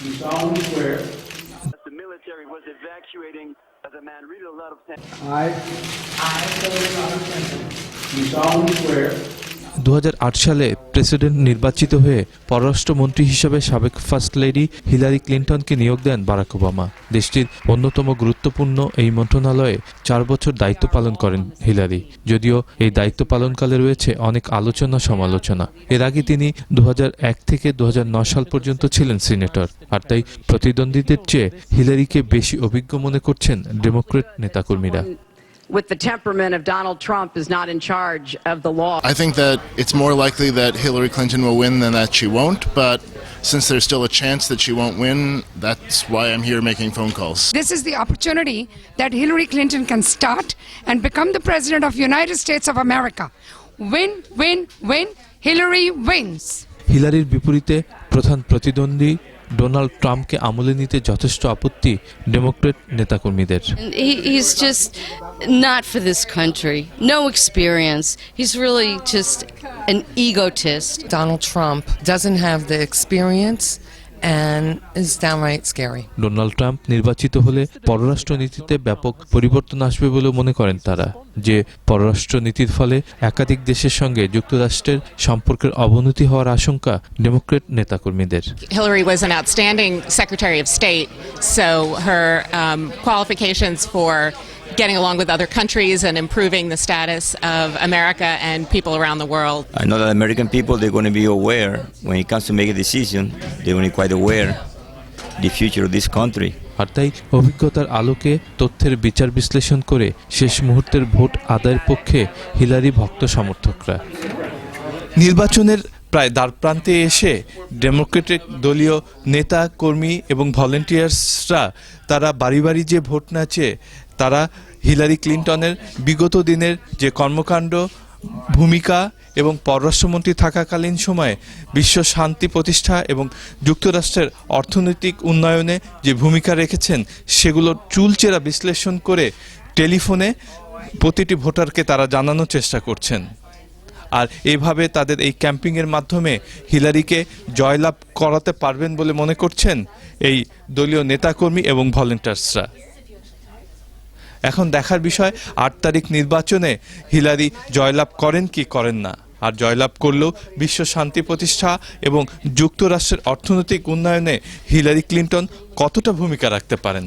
You solemnly swear. The military was evacuating the man. Read a lot of things. I, Hillary Clinton, do solemnly swear. 2008 সালে president নির্বাচিত হয়ে পররাষ্ট্রমন্ত্রী হিসেবে সাবেক first lady Hillary ক্লিন্টনকে নিয়োগ দেন Barack Obama. দেশটির অন্যতম গুরুত্বপূর্ণ এই মন্ত্রণালয়ে 4 বছর দায়িত্ব পালন করেন হিলারি। যদিও এই দায়িত্ব পালনকালে রয়েছে অনেক আলোচনা সমালোচনা। এর আগে তিনি 2001 থেকে 2009 সাল পর্যন্ত ছিলেন সিনেটর। আর তাই প্রতিদ্বন্দ্বীদের চেয়ে হিলারিকে বেশি অভিজ্ঞ মনে করছেন ডেমোক্র্যাট নেতাকর্মীরা। With the temperament of Donald Trump is not in charge of the law. I think that it's more likely that Hillary Clinton will win than that she won't, but since there's still a chance that she won't win, that's why I'm here making phone calls. This is the opportunity that Hillary Clinton can start and become the president of the United States of America. Win, win, win. Hillary wins. হিলারির বিপরীতে প্রধান প্রতিদ্বন্দ্বী Donald ট্রাম্পকে আমলে নিতে যথেষ্ট আপত্তি Democrat নেতাকর্মীদের। He's just not for this country. No experience. He's really just an egotist. Donald Trump doesn't have the experience and is downright scary. Donald Trump নির্বাচিত হলে পররাষ্ট্রনীতিতে ব্যাপক পরিবর্তন আসবে বলে মনে করেন তারা, যে পররাষ্ট্রনীতির ফলে একাধিক দেশের সঙ্গে যুক্তরাষ্ট্রের সম্পর্কের অবনতি হওয়ার আশঙ্কা ডেমোক্র্যাট নেতাকর্মীদের। Hillary was an outstanding Secretary of State, so her qualifications for getting along with other countries and improving the status of America and people around the world. I know that American people, they're going to be aware when it comes to make a decision. They're going to be quite aware the future of this country. আর তাই অভিজ্ঞতার আলোকে তথ্যের বিচার বিশ্লেষণ করে শেষ মুহূর্তের vote আদায়ের পক্ষে হিলারি ভক্ত সমর্থকরা। নির্বাচনের প্রায় দ্বারপ্রান্তে এসে ডেমোক্রেটিক দলীয় নেতা কর্মী এবং ভলেন্টিয়ার্সরা তারা বাড়ি বাড়ি যে ভোট নাচে, তারা হিলারি ক্লিন্টনের বিগত দিনের যে কর্মকাণ্ড, ভূমিকা এবং পররাষ্ট্রমন্ত্রী থাকাকালীন সময়ে বিশ্ব শান্তি প্রতিষ্ঠা এবং যুক্তরাষ্ট্রের অর্থনৈতিক উন্নয়নে যে ভূমিকা রেখেছেন সেগুলোর চুলচেরা বিশ্লেষণ করে টেলিফোনে প্রতিটি ভোটারকে তারা জানানোর চেষ্টা করছেন। আর এইভাবে তাদের এই ক্যাম্পিংয়ের মাধ্যমে হিলারিকে জয়লাভ করাতে পারবেন বলে মনে করছেন এই দলীয় নেতাকর্মী এবং ভলেন্টিয়ার্সরা। এখন দেখার বিষয় 8 তারিখ নির্বাচনে হিলারি জয়লাভ করেন কি করেন না। আর জয়লাভ করলেও বিশ্ব শান্তি প্রতিষ্ঠা এবং যুক্তরাষ্ট্রের অর্থনৈতিক উন্নয়নে হিলারি ক্লিন্টন কতটা ভূমিকা রাখতে পারেন।